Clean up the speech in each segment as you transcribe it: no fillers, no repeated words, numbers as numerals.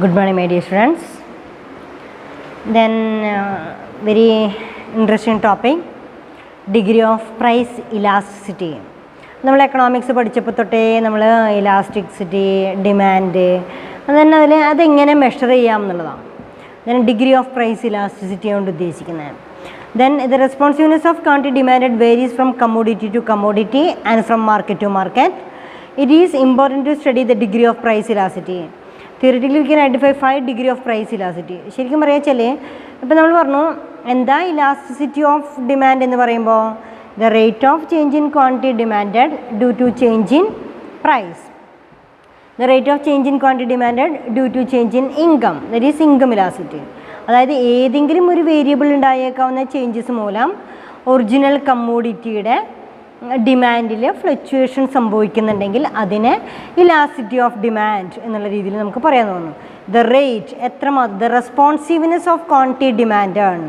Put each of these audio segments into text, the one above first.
Good morning, my dear friends. Then, very interesting topic, degree of price elasticity. നമ്മൾ economics പഠിച്ചപ്പോൾ തൊട്ടേ നമ്മൾ elasticity, demand, അതുതന്നെ അതെങ്ങനെ മെഷർ ചെയ്യാം എന്നുള്ളതാണ്. Then degree of price elasticity കൊണ്ട് ഉദ്ദേശിക്കുന്നത്. Then the responsiveness of quantity demand varies from commodity to commodity and from market to market. It is important to study the degree of price elasticity. Theoretically we can identify 5 degree of price elasticity. ശരിക്കും പറയാ വെച്ചാൽ ഇപ്പം നമ്മൾ പറഞ്ഞു എന്താ elasticity of demand എന്ന് പറയുമ്പോൾ the rate of change in quantity demanded due to change in price. The rate of change in quantity demanded due to change in income, that is income elasticity. അതായത് ഏതെങ്കിലും ഒരു variable ഉണ്ടായേക്കാവുന്ന changes മൂലം original കമ്മോഡിറ്റിയുടെ ഡിമാൻഡിൽ fluctuation സംഭവിക്കുന്നുണ്ടെങ്കിൽ അതിനെ elasticity of demand എന്നുള്ള രീതിയിൽ നമുക്ക് പറയാൻ തോന്നുന്നു. ദ റേറ്റ് എത്രമാത്രം, ദ റെസ്പോൺസീവ്നെസ് ഓഫ് ക്വാണ്ടിറ്റി ഡിമാൻഡാണ്,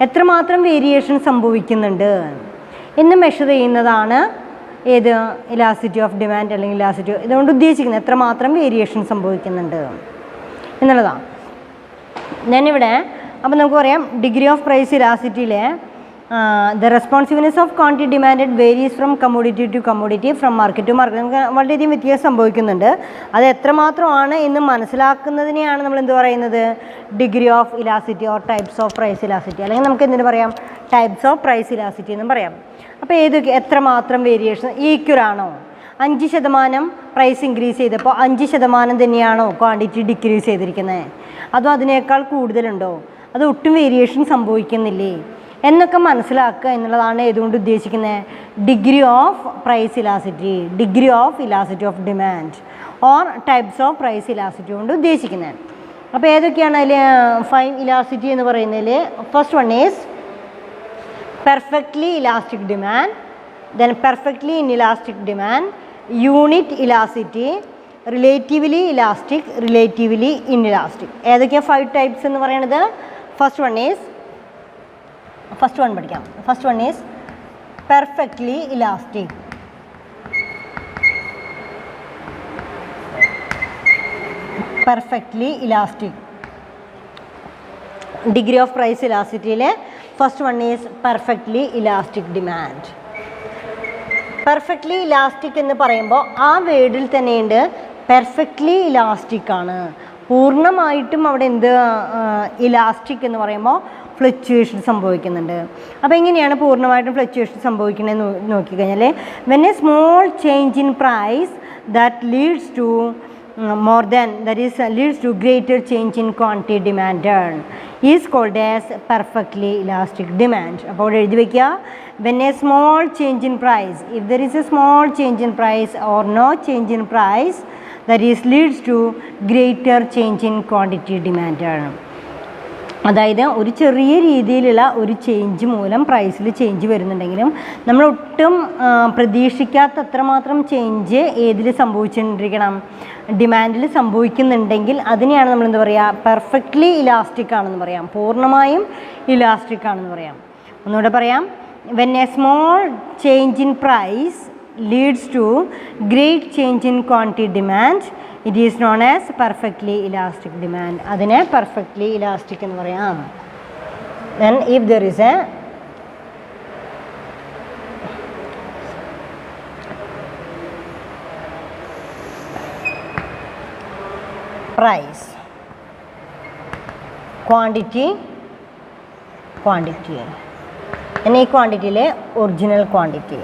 എത്രമാത്രം വേരിയേഷൻ സംഭവിക്കുന്നുണ്ട് എന്ന് മെഷർ ചെയ്യുന്നതാണ് ഏത് ഇലാസ്റ്റിസിറ്റി ഓഫ് ഡിമാൻഡ് അല്ലെങ്കിൽ ഇലാസ്റ്റിസിറ്റി. ഇതുകൊണ്ട് ഉദ്ദേശിക്കുന്നത് എത്രമാത്രം വേരിയേഷൻ സംഭവിക്കുന്നുണ്ട് എന്നുള്ളതാണ്. ഞാനിവിടെ അപ്പം നമുക്ക് പറയാം ഡിഗ്രി ഓഫ് പ്രൈസ് ഇലാസ്റ്റിസിറ്റിയിലെ the responsiveness of quantity demand varies from commodity to commodity, from market to market. നമുക്ക് വളരെയധികം വ്യത്യാസം സംഭവിക്കുന്നുണ്ട്. അത് എത്രമാത്രമാണ് എന്ന് മനസ്സിലാക്കുന്നതിനെയാണ് നമ്മൾ എന്ത് പറയുന്നത്, degree of elasticity or types of price elasticity, അല്ലെങ്കിൽ നമുക്ക് എന്തിനു പറയാം, ടൈപ്സ് ഓഫ് പ്രൈസ് ഇലാസ്റ്റിസിറ്റി എന്നും പറയാം. അപ്പോൾ ഏതൊക്കെ എത്രമാത്രം വേരിയേഷൻ, ഈക്വലാണോ, 5% പ്രൈസ് ഇൻക്രീസ് ചെയ്തപ്പോൾ 5% തന്നെയാണോ ക്വാണ്ടിറ്റി ഡിക്രീസ് ചെയ്തിരിക്കുന്നത്, അതോ അതിനേക്കാൾ കൂടുതലുണ്ടോ, അത് ഒട്ടും വേരിയേഷൻ സംഭവിക്കുന്നില്ലേ എന്നൊക്കെ മനസ്സിലാക്കുക എന്നുള്ളതാണ് ഏതുകൊണ്ട് ഉദ്ദേശിക്കുന്നത്, degree of price elasticity, degree of elasticity of demand or types of price elasticity കൊണ്ട് ഉദ്ദേശിക്കുന്നത്. അപ്പോൾ ഏതൊക്കെയാണ് അതിൽ 5 ഇലാസ്റ്റിസിറ്റി എന്ന് പറയുന്നതിൽ, first one is perfectly elastic demand, then perfectly inelastic demand, unit elasticity, relatively elastic, relatively inelastic. ഏതൊക്കെയാണ് 5 types എന്ന് പറയുന്നത്? ഫസ്റ്റ് വൺ പഠിക്കാം. First one is perfectly elastic. Perfectly elastic degree of price ഇലാസ്റ്റിസിറ്റിയിലെ first one is perfectly elastic demand. Perfectly elastic എന്ന് പറയുമ്പോൾ ആ വേർഡിൽ തന്നെയുണ്ട് perfectly elastic ആണ്, പൂർണ്ണമായിട്ടും അവിടെ എന്ത് ഇലാസ്റ്റിക് എന്ന് പറയുമ്പോൾ ഫ്ലക്ച്വേഷൻ സംഭവിക്കുന്നുണ്ട്. അപ്പോൾ എങ്ങനെയാണ് പൂർണ്ണമായിട്ടും ഫ്ലക്ച്വേഷൻ സംഭവിക്കുന്നതെന്ന് നോക്കിക്കഴിഞ്ഞാൽ, when a small change in price that leads to more than, that is leads to greater change in quantity demanded is called as perfectly elastic demand. അപ്പോൾ എഴുതി വയ്ക്കുക, when a small change in price, if there is a small change in price or no change in price, that is leads to greater change in quantity demanded. അതായത് ഒരു ചെറിയ രീതിയിലുള്ള ഒരു change മൂലം പ്രൈസിൽ ചേഞ്ച് വരുന്നുണ്ടെങ്കിലും നമ്മൾ ഒട്ടും പ്രതീക്ഷിക്കാത്ത അത്രമാത്രം ചേഞ്ച് ഏതിൽ സംഭവിച്ചുകൊണ്ടിരിക്കണം, ഡിമാൻഡിൽ സംഭവിക്കുന്നുണ്ടെങ്കിൽ അതിനെയാണ് നമ്മൾ എന്താ പറയുക, പെർഫെക്റ്റ്ലി ഇലാസ്റ്റിക് ആണെന്ന് പറയാം, പൂർണ്ണമായും ഇലാസ്റ്റിക് ആണെന്ന് പറയാം. ഒന്നുകൂടെ പറയാം, when a small change in price leads to great change in quantity demand, it is known as perfectly elastic demand. അതിനെ പെർഫെക്റ്റ്ലി ഇലാസ്റ്റിക് എന്ന് പറയാം. Then if there is a price quantity എന്ന ഈ ക്വാണ്ടിറ്റിയിലെ original quantity,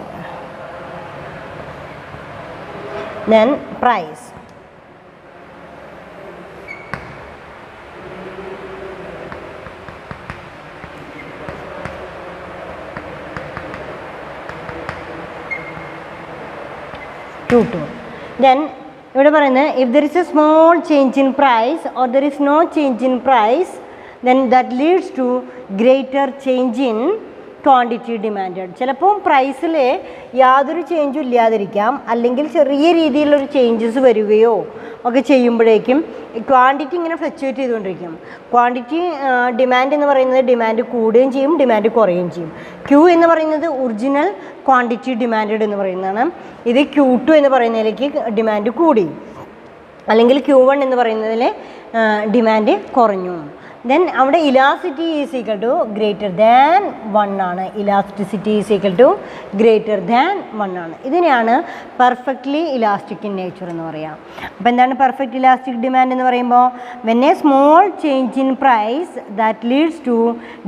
then price Q2. Then ഇവിടെ പറയുന്നത് if there is a small change in price or there is no change in price, then that leads to greater change in quantity demanded. ചിലപ്പോൾ പ്രൈസിൽ യാതൊരു ചേഞ്ചും ഇല്ലാതിരിക്കാം, അല്ലെങ്കിൽ ചെറിയ രീതിയിലൊരു ചേഞ്ചസ് വരികയോ ഒക്കെ ചെയ്യുമ്പോഴേക്കും ക്വാണ്ടിറ്റി ഇങ്ങനെ ഫ്ലക്ച്വേറ്റ് ചെയ്തുകൊണ്ടിരിക്കും. ക്വാണ്ടിറ്റി ഡിമാൻഡ് എന്ന് പറയുന്നത് ഡിമാൻഡ് കൂടുകയും ചെയ്യും, ഡിമാൻഡ് കുറയുകയും ചെയ്യും. ക്യൂ എന്ന് പറയുന്നത് ഒറിജിനൽ ക്വാണ്ടിറ്റി ഡിമാൻഡ് എന്ന് പറയുന്നതാണ്. ഇത് Q2 എന്ന് പറയുന്നതിലേക്ക് ഡിമാൻഡ് കൂടി. അല്ലെങ്കിൽ Q1 എന്ന് പറയുന്നതിൽ ഡിമാൻഡ് കുറഞ്ഞു. ദെൻ അവിടെ elasticity is equal to greater than 1 ആണ്. Elasticity is equal to greater than 1 ആണ്. ഇതിനെയാണ് പെർഫെക്റ്റ്ലി ഇലാസ്റ്റിക് ഇൻ നേച്ചർ എന്ന് പറയാം. അപ്പോൾ എന്താണ് പെർഫെക്റ്റ് ഇലാസ്റ്റിക് ഡിമാൻഡ് എന്ന് പറയുമ്പോൾ when a small change in price that leads to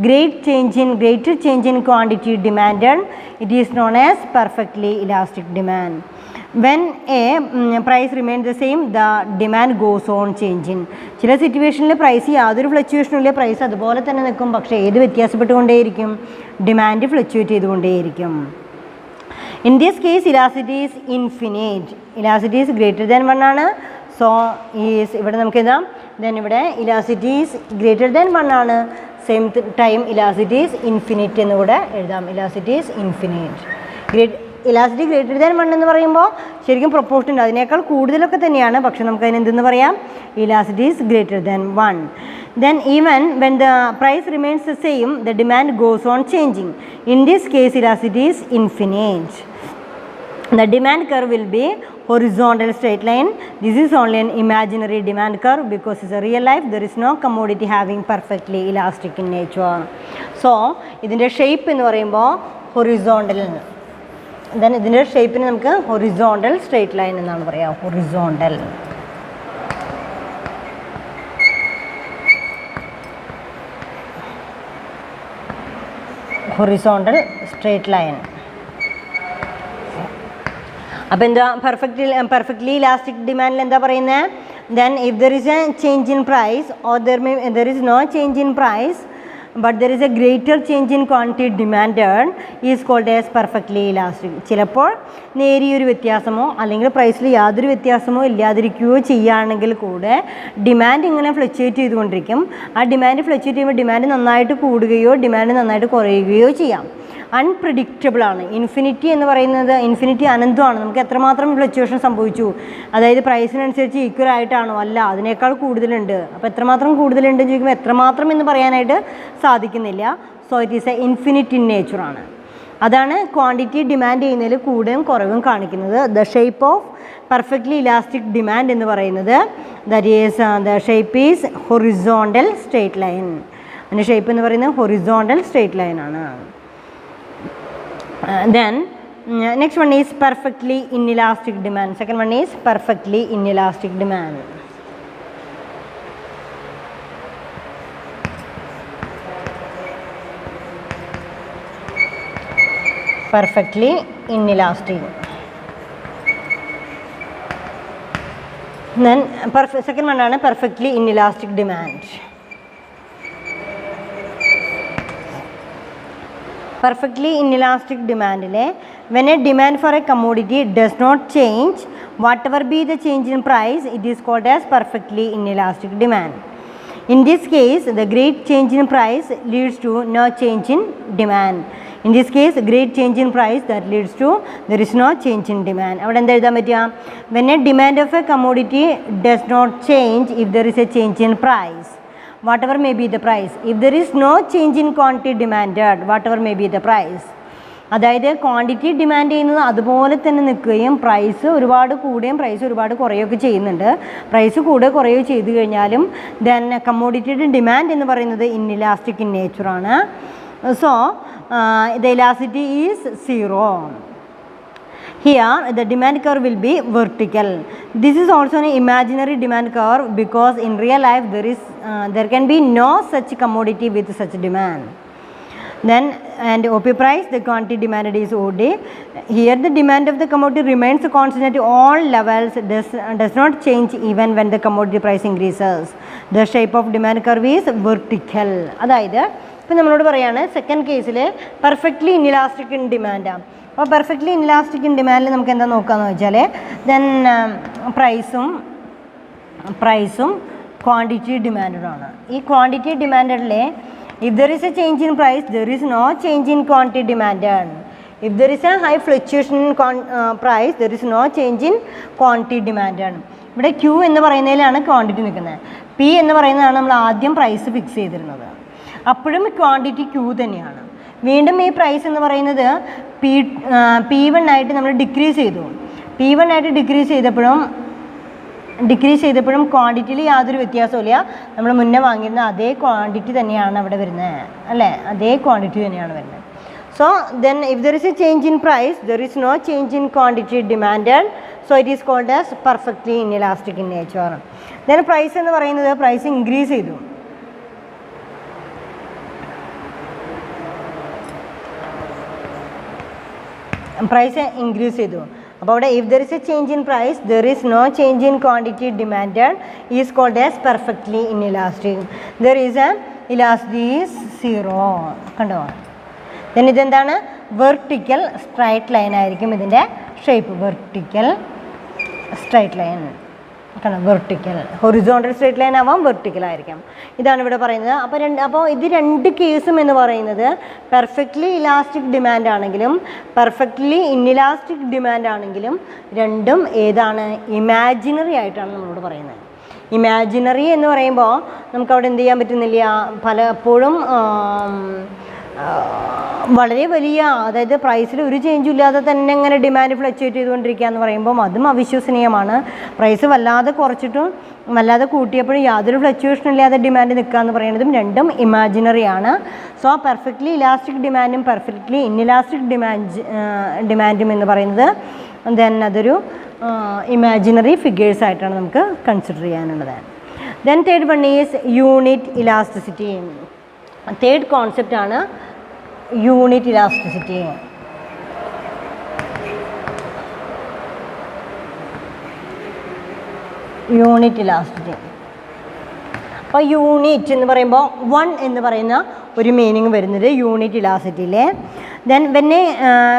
greater change in quantity demanded it is known as perfectly elastic demand. When a price remains the same, the demand goes on changing. ചില സിറ്റുവേഷനിൽ price യാതൊരു ഫ്ലക്ച്വേഷനും ഇല്ല, price അതുപോലെ തന്നെ നിൽക്കും. പക്ഷേ ഏത് വ്യത്യാസപ്പെട്ടുകൊണ്ടേയിരിക്കും? ഡിമാൻഡ് ഫ്ലക്ച്വേറ്റ് ചെയ്തുകൊണ്ടേയിരിക്കും. In this case elasticity is infinite. Elasticity is greater than 1 ആണ്. സോ ഈസ് ഇവിടെ നമുക്ക് എഴുതാം. ദെൻ ഇവിടെ ഇലാസ്റ്റിസിറ്റി ഈസ് ഗ്രേറ്റർ ദാൻ 1 ആണ്. Same time elasticity is infinite എന്ന് കൂടെ എഴുതാം. Elasticity is infinite. Elasticity greater than 1 എന്ന് പറയുമ്പോൾ ശരിക്കും പ്രൊപ്പോർഷൻ ഉണ്ട്, അതിനേക്കാൾ കൂടുതലൊക്കെ തന്നെയാണ്. പക്ഷെ നമുക്ക് അതിന് എന്തെന്ന് പറയാം? Elasticity is greater than 1. Then even when the price remains the same the demand goes on changing. In this case elasticity is infinite. The demand curve will be horizontal straight line. This is only an imaginary demand curve because it's a real life. There is no commodity having perfectly elastic in nature. So ഇതിൻ്റെ shape എന്ന് പറയുമ്പോൾ horizontal. Then ഇതിൻ്റെ ഷേപ്പിന് നമുക്ക് horizontal straight line എന്നാണ് പറയുക. Horizontal straight line. അപ്പോൾ എന്താ perfectly elastic ഡിമാൻഡിൽ എന്താ പറയുന്നത്? Then if there is a change in price or there is no change in price but there is a greater change in quantity demanded is called as perfectly elastic. ചിലപ്പോൾ നേരിയൊരു വ്യത്യാസമോ അല്ലെങ്കിൽ പ്രൈസിൽ യാതൊരു വ്യത്യാസമോ ഇല്ലാതിരിക്കുകയോ ചെയ്യുകയാണെങ്കിൽ കൂടെ demand ഇങ്ങനെ ഫ്ലക്ച്വേറ്റ് ചെയ്തുകൊണ്ടിരിക്കും. ആ demand fluctuate ചെയ്യുമ്പോൾ ഡിമാൻഡ് നന്നായിട്ട് കൂടുകയോ ഡിമാൻഡ് നന്നായിട്ട് കുറയുകയോ ചെയ്യാം. അൺപ്രഡിക്റ്റബിൾ ആണ്. ഇൻഫിനിറ്റി എന്ന് പറയുന്നത്, ഇൻഫിനിറ്റി അനന്തമാണ്. നമുക്ക് എത്രമാത്രം ഫ്ലക്ച്വേഷൻ സംഭവിച്ചു, അതായത് പ്രൈസിനനുസരിച്ച് ഈക്വൽ ആയിട്ടാണോ? അല്ല, അതിനേക്കാൾ കൂടുതലുണ്ട്. അപ്പോൾ എത്രമാത്രം കൂടുതലുണ്ടെന്ന് ചോദിക്കുമ്പോൾ എത്രമാത്രം എന്ന് പറയാനായിട്ട് സാധിക്കുന്നില്ല. So it is a infinite in നേച്ചറാണ്. അതാണ് ക്വാണ്ടിറ്റി ഡിമാൻഡ് ചെയ്യുന്നതിൽ കൂടുകയും കുറവും കാണിക്കുന്നത്. The shape of perfectly elastic demand എന്ന് പറയുന്നത് that is the shape is horizontal straight line. അതിൻ്റെ ഷേപ്പ് എന്ന് പറയുന്നത് ഹൊറിസോണ്ടൽ സ്ട്രെയിറ്റ് ലൈനാണ്. Then next one is perfectly inelastic demand. Second one is perfectly inelastic demand. Perfectly inelastic. Then second one ആണ് perfectly inelastic demand. Perfectly inelastic ഡിമാൻഡിലെ when a demand for a commodity does not change, whatever be the change in price, it is called as perfectly inelastic demand. In this case, the great change in price leads to no change in demand. In this case, great change in price that leads to there is no change in demand. അവിടെ എന്താ എഴുതാൻ പറ്റുക? When a demand of a commodity does not change if there is a change in price, whatever may be the price. If there is no change in quantity demanded, whatever may be the price. അതായത് quantity demand ചെയ്യുന്നത് അതുപോലെ തന്നെ നിൽക്കുകയും price ഒരുപാട് കൂടുകയും price ഒരുപാട് കുറയുകയൊക്കെ ചെയ്യുന്നുണ്ട്. Price കൂടുകയോ കുറയുകയോ ചെയ്തു കഴിഞ്ഞാലും ദെൻ കമ്മോഡിറ്റിയുടെ ഡിമാൻഡ് എന്ന് പറയുന്നത് ഇൻഇലാസ്റ്റിക് ഇൻ നേച്ചറാണ്. So the elasticity is 0. Here the demand curve will be vertical. This is also an imaginary demand curve because in real life there can be no such commodity with such demand. Then and OP price, the quantity demanded is OD. Here the demand of the commodity remains constant at all levels, does not change even when the commodity price increases. The shape of demand curve is vertical. അതായത് ഇപ്പം നമ്മളോട് പറയുകയാണ് second കേസിൽ perfectly inelastic in ഡിമാൻഡാണ്. അപ്പോൾ perfectly inelastic in ഡിമാൻഡിൽ നമുക്ക് എന്താ നോക്കാമെന്ന് വെച്ചാൽ ദെൻ പ്രൈസും ക്വാണ്ടിറ്റി ഡിമാൻഡാണ്. ഈ quantity ഡിമാൻഡിലെ if there is a change in price, there is no change in quantity demanded. If there is a high fluctuation in price, there is no change in quantity demanded. ഇവിടെ Q എന്ന് പറയുന്നതിലാണ് quantity നിൽക്കുന്നത്. P എന്ന് പറയുന്നതാണ് നമ്മൾ ആദ്യം price fix ചെയ്തിരുന്നത്. അപ്പോഴും quantity Q തന്നെയാണ്. വീണ്ടും ഈ പ്രൈസ് എന്ന് പറയുന്നത് P1 ആയിട്ട് നമ്മൾ ഡിക്രീസ് ചെയ്തു. P1 ആയിട്ട് ഡിക്രീസ് ചെയ്തപ്പോഴും ഡിക്രീസ് ചെയ്തപ്പോഴും ക്വാണ്ടിറ്റിയിൽ യാതൊരു വ്യത്യാസമില്ല. നമ്മൾ മുന്നേ വാങ്ങിയിരുന്ന അതേ ക്വാണ്ടിറ്റി തന്നെയാണ് അവിടെ വരുന്നത് അല്ലേ, അതേ ക്വാണ്ടിറ്റി തന്നെയാണ് വരുന്നത്. So then if there is a change in price, there is no change in quantity demanded, so it is called as perfectly inelastic in nature. Then price എന്ന് പറയുന്നത് പ്രൈസ് ഇൻക്രീസ് ചെയ്തു. പ്രൈസ് ഇൻക്രീസ് ചെയ്തു. അപ്പോൾ അവിടെ if there is a change in price, there is no change in quantity demanded, is called as perfectly inelastic. There is an elasticity is 0. കണ്ടോ? Then ഇതെന്താണ്? Vertical straight line ആയിരിക്കും ഇതിൻ്റെ shape. Vertical straight line കാരണം vertical, horizontal straight line ആവാം, vertical ആയിരിക്കാം. ഇതാണ് ഇവിടെ പറയുന്നത്. അപ്പോൾ ഇത് രണ്ട് കേസും എന്ന് പറയുന്നത് പെർഫെക്റ്റ്ലി ഇലാസ്റ്റിക് ഡിമാൻഡ് ആണെങ്കിലും പെർഫെക്റ്റ്ലി ഇൻഇലാസ്റ്റിക് ഡിമാൻഡ് ആണെങ്കിലും രണ്ടും ഏതാണ്? ഇമാജിനറി ആയിട്ടാണ് നമ്മളോട് പറയുന്നത്. ഇമാജിനറി എന്ന് പറയുമ്പോൾ നമുക്കവിടെ എന്ത് ചെയ്യാൻ പറ്റുന്നില്ല, പലപ്പോഴും വളരെ വലിയ, അതായത് പ്രൈസിൽ ഒരു ചേഞ്ചും ഇല്ലാതെ തന്നെ ഇങ്ങനെ ഡിമാൻഡ് ഫ്ലക്ച്വേറ്റ് ചെയ്തുകൊണ്ടിരിക്കുക എന്ന് പറയുമ്പം അതും അവിശ്വസനീയമാണ്. പ്രൈസ് വല്ലാതെ കുറച്ചിട്ടും വല്ലാതെ കൂട്ടിയപ്പോഴും യാതൊരു ഫ്ലക്ച്വേഷൻ ഇല്ലാതെ ഡിമാൻഡ് നിൽക്കുക എന്ന് പറയുന്നതും രണ്ടും ഇമാജിനറി ആണ്. സോ പെർഫെക്റ്റ്ലി ഇലാസ്റ്റിക് ഡിമാൻഡും പെർഫെക്റ്റ്ലി ഇൻഇലാസ്റ്റിക് ഡിമാൻഡും എന്ന് പറയുന്നത് ദെൻ അതൊരു ഇമാജിനറി ഫിഗേഴ്സ് ആയിട്ടാണ് നമുക്ക് കൺസിഡർ ചെയ്യാനുള്ളത്. Then third one is unit elasticity. Third concept ആണ് യൂണിറ്റ് ഇലാസ്റ്റിസിറ്റി. Unit elasticity. അപ്പോൾ യൂണിറ്റ് എന്ന് പറയുമ്പോൾ 1 എന്ന് പറയുന്ന ഒരു മീനിങ് വരുന്നത് യൂണിറ്റ് ഇലാസ്റ്റിസിറ്റിയിലെ. Then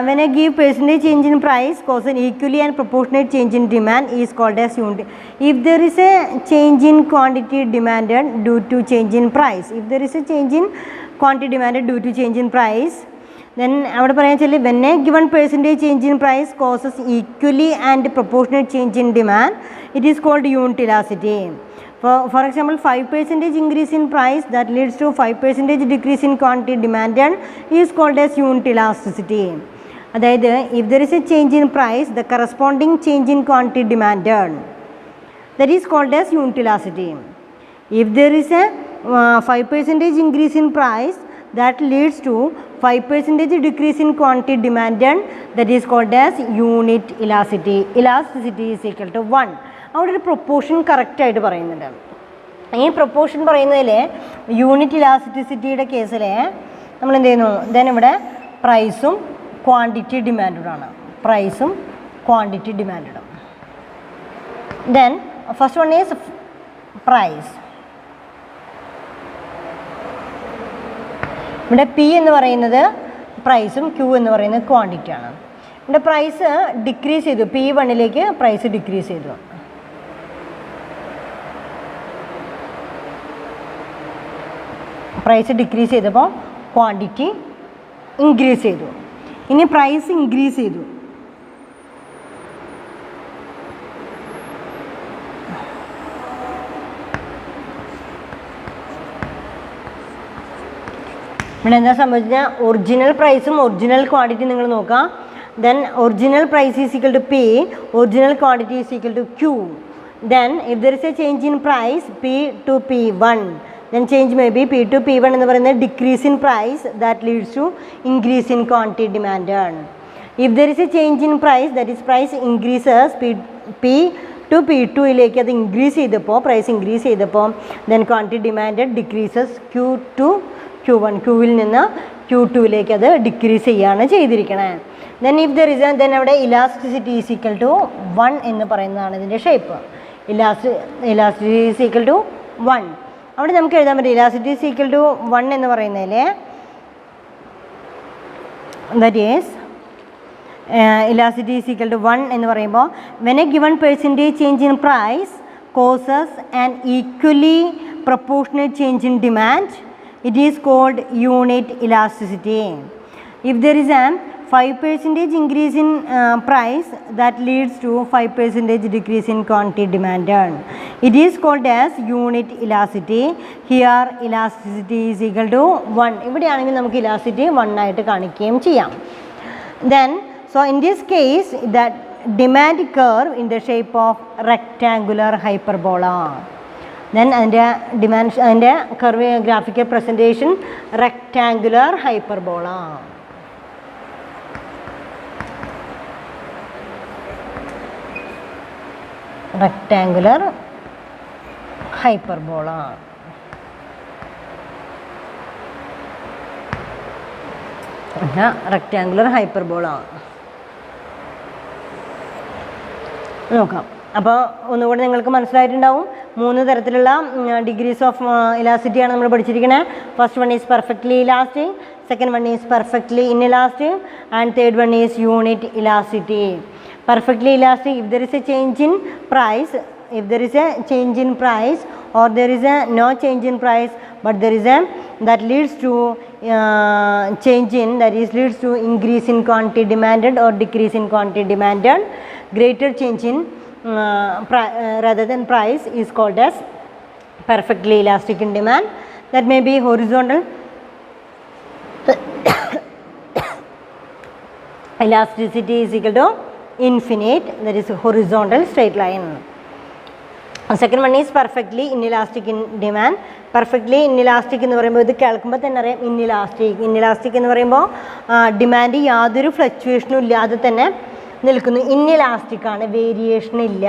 when a give percentage change in price cause an equally and proportionate change in demand is called as unit. If there is a change in quantity demanded due to change in price, if there is a change in quantity demanded due to change in price, then അവിടെ പറയാൻ വെച്ചാൽ when a given percentage change in price causes equally and proportionate change in demand, it is called unit elasticity. For example, 5% increase in price that leads to 5% decrease in quantity demanded is called as unit elasticity. അതായത് if there is a change in price, the corresponding change in quantity demanded, that is called as unit elasticity. If there is a 5% increase in price that leads to 5% decrease in quantity demanded, that is called as unit elasticity. Elasticity is equal to 1. അവിടെ ഒരു proportion കറക്റ്റായിട്ട് പറയുന്നുണ്ട്. ഈ proportion പറയുന്നതിൽ unit ഇലാസ്റ്റിസിറ്റിയുടെ കേസിൽ നമ്മൾ എന്ത് ചെയ്യുന്നു, ദെൻ ഇവിടെ പ്രൈസും ക്വാണ്ടിറ്റി ഡിമാൻഡുമാണ്. പ്രൈസും ക്വാണ്ടിറ്റി ഡിമാൻഡും. Then first one is price. ഇവിടെ പി എന്ന് പറയുന്നത് പ്രൈസും ക്യൂ എന്ന് പറയുന്നത് ക്വാണ്ടിറ്റിയാണ്. ഇവിടെ പ്രൈസ് ഡിക്രീസ് ചെയ്തു, P1 പ്രൈസ് ഡിക്രീസ് ചെയ്തു. പ്രൈസ് ഡിക്രീസ് ചെയ്തപ്പോൾ ക്വാണ്ടിറ്റി ഇൻക്രീസ് ചെയ്തു. ഇനി പ്രൈസ് ഇൻക്രീസ് ചെയ്തു. ഇവിടെ എന്താ സംഭവിച്ചാൽ ഒറിജിനൽ പ്രൈസും ഒറിജിനൽ ക്വാണ്ടിറ്റി നിങ്ങൾ നോക്കാം. Then original price is equal to P, original quantity is equal to Q. Then if there is a change in price P to P1, then change may be P to P1 എന്ന് പറയുന്നത് decrease in price that leads to increase in quantity demanded. If there is a change in price, that is price increases P to P2 അത് increase ചെയ്തപ്പോൾ price increase ചെയ്തപ്പോൾ then quantity demanded decreases Q to Q1, Qവിൽ നിന്ന് Q2 അത് decrease ചെയ്യുകയാണ് ചെയ്തിരിക്കണത്. then if there is then അവിടെ elasticity is equal to 1 എന്ന് പറയുന്നതാണ് ഇതിൻ്റെ shape. elasticity is equal to 1. അവിടെ നമുക്ക് എഴുതാൻ പറ്റും ഇലാസ്റ്റിസിറ്റി ഈസ് ഈക്വൽ ടു 1 എന്ന് പറയുന്നതിൽ that is elasticity is equal to 1 എന്ന് പറയുമ്പോൾ when a given percentage change in price causes an equally proportionate change in demand, it is called unit elasticity. If there is a 5% increase in price that leads to 5% decrease in quantity demanded, it is called as unit elasticity. Here elasticity is equal to 1. ഇവിടെയാണെങ്കിൽ നമുക്ക് elasticity 1 ആയിട്ട് കാണിക്കുകയും ചെയ്യാം. Then so in this case that demand curve in the shape of rectangular hyperbola. Then അതിൻ്റെ demand അതിൻ്റെ curve graphical presentation rectangular hyperbola. Rectangular hyperbola. Rectangular hyperbola. നോക്കാം. അപ്പോൾ ഒന്നുകൂടി നിങ്ങൾക്ക് മനസ്സിലായിട്ടുണ്ടാവും. 3 തരത്തിലുള്ള ഡിഗ്രീസ് ഓഫ് ഇലാസ്റ്റിറ്റിയാണ് നമ്മൾ പഠിച്ചിരിക്കുന്നത്. First one is perfectly elastic, second one is perfectly inelastic, and third one is unit elasticity. Perfectly elastic, if there is a change in price, if there is a change in price or there is a no change in price, but there is a that leads to change in, that is leads to increase in quantity demanded or decrease in quantity demanded, greater change in rather than price is called as perfectly elastic in demand. That may be horizontal elasticity is equal to infinite, that is horizontal straight line. Second one is perfectly inelastic in demand. Perfectly inelastic എന്ന് പറയുമ്പോൾ ഇത് കേൾക്കുമ്പോൾ തന്നെ അറിയാം inelastic. Inelastic എന്ന് പറയുമ്പോൾ demand യാതൊരു ഫ്ലക്ച്വേഷനും ഇല്ലാതെ തന്നെ നിൽക്കുന്നു. ഇൻഇലാസ്റ്റിക് ആണ്, വേരിയേഷൻ ഇല്ല.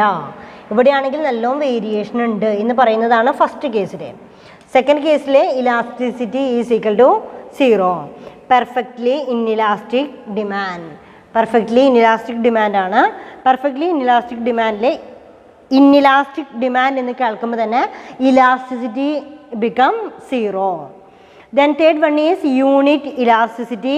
ഇവിടെയാണെങ്കിൽ നല്ലോണം വേരിയേഷൻ ഉണ്ട് എന്ന് പറയുന്നതാണ് ഫസ്റ്റ് കേസിൽ. സെക്കൻഡ് കേസിൽ elasticity is equal to 0. Perfectly inelastic demand, perfectly inelastic ഡിമാൻഡാണ്. പെർഫെക്റ്റ്ലി ഇൻഇലാസ്റ്റിക് ഡിമാൻഡിൽ ഇൻഇലാസ്റ്റിക് ഡിമാൻഡ് എന്ന് കേൾക്കുമ്പോൾ തന്നെ elasticity become 0. Then third one is unit elasticity.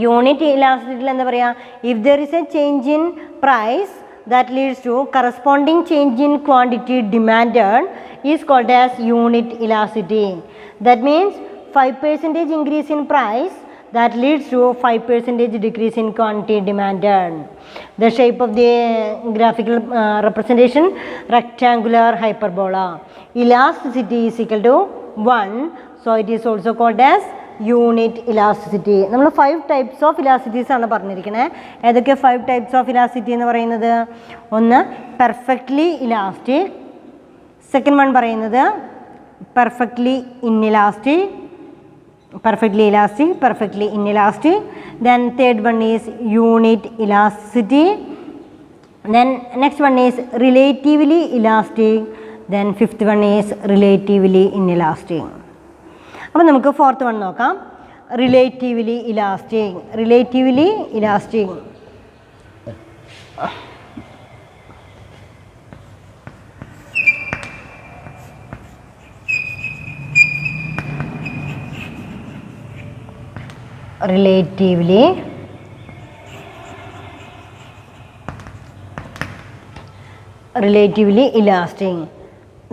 Unit ഇലാസ്റ്റിസിറ്റിയിൽ എന്താ പറയുക, if there is a change in price that leads to corresponding change in quantity demanded is called as unit elasticity. That means 5% increase in price that leads to 5% decrease in quantity demanded. The shape of the graphical representation rectangular hyperbola. Elasticity is equal to 1, so it is also called as unit elasticity. നമ്മൾ 5 types of ഇലാസ്റ്റിറ്റീസ് ആണ് പറഞ്ഞിരിക്കുന്നത്. ഏതൊക്കെ 5 types of elasticity എന്ന് പറയുന്നത്? ഒന്ന് perfectly elastic, second one പറയുന്നത് perfectly inelastic, perfectly elastic, perfectly inelastic. Then third one is unit elasticity. Then next one is relatively elastic. Then fifth one is relatively inelastic. അപ്പോൾ നമുക്ക് fourth one നോക്കാം. Relatively elastic. Relatively elastic relatively relatively elastic.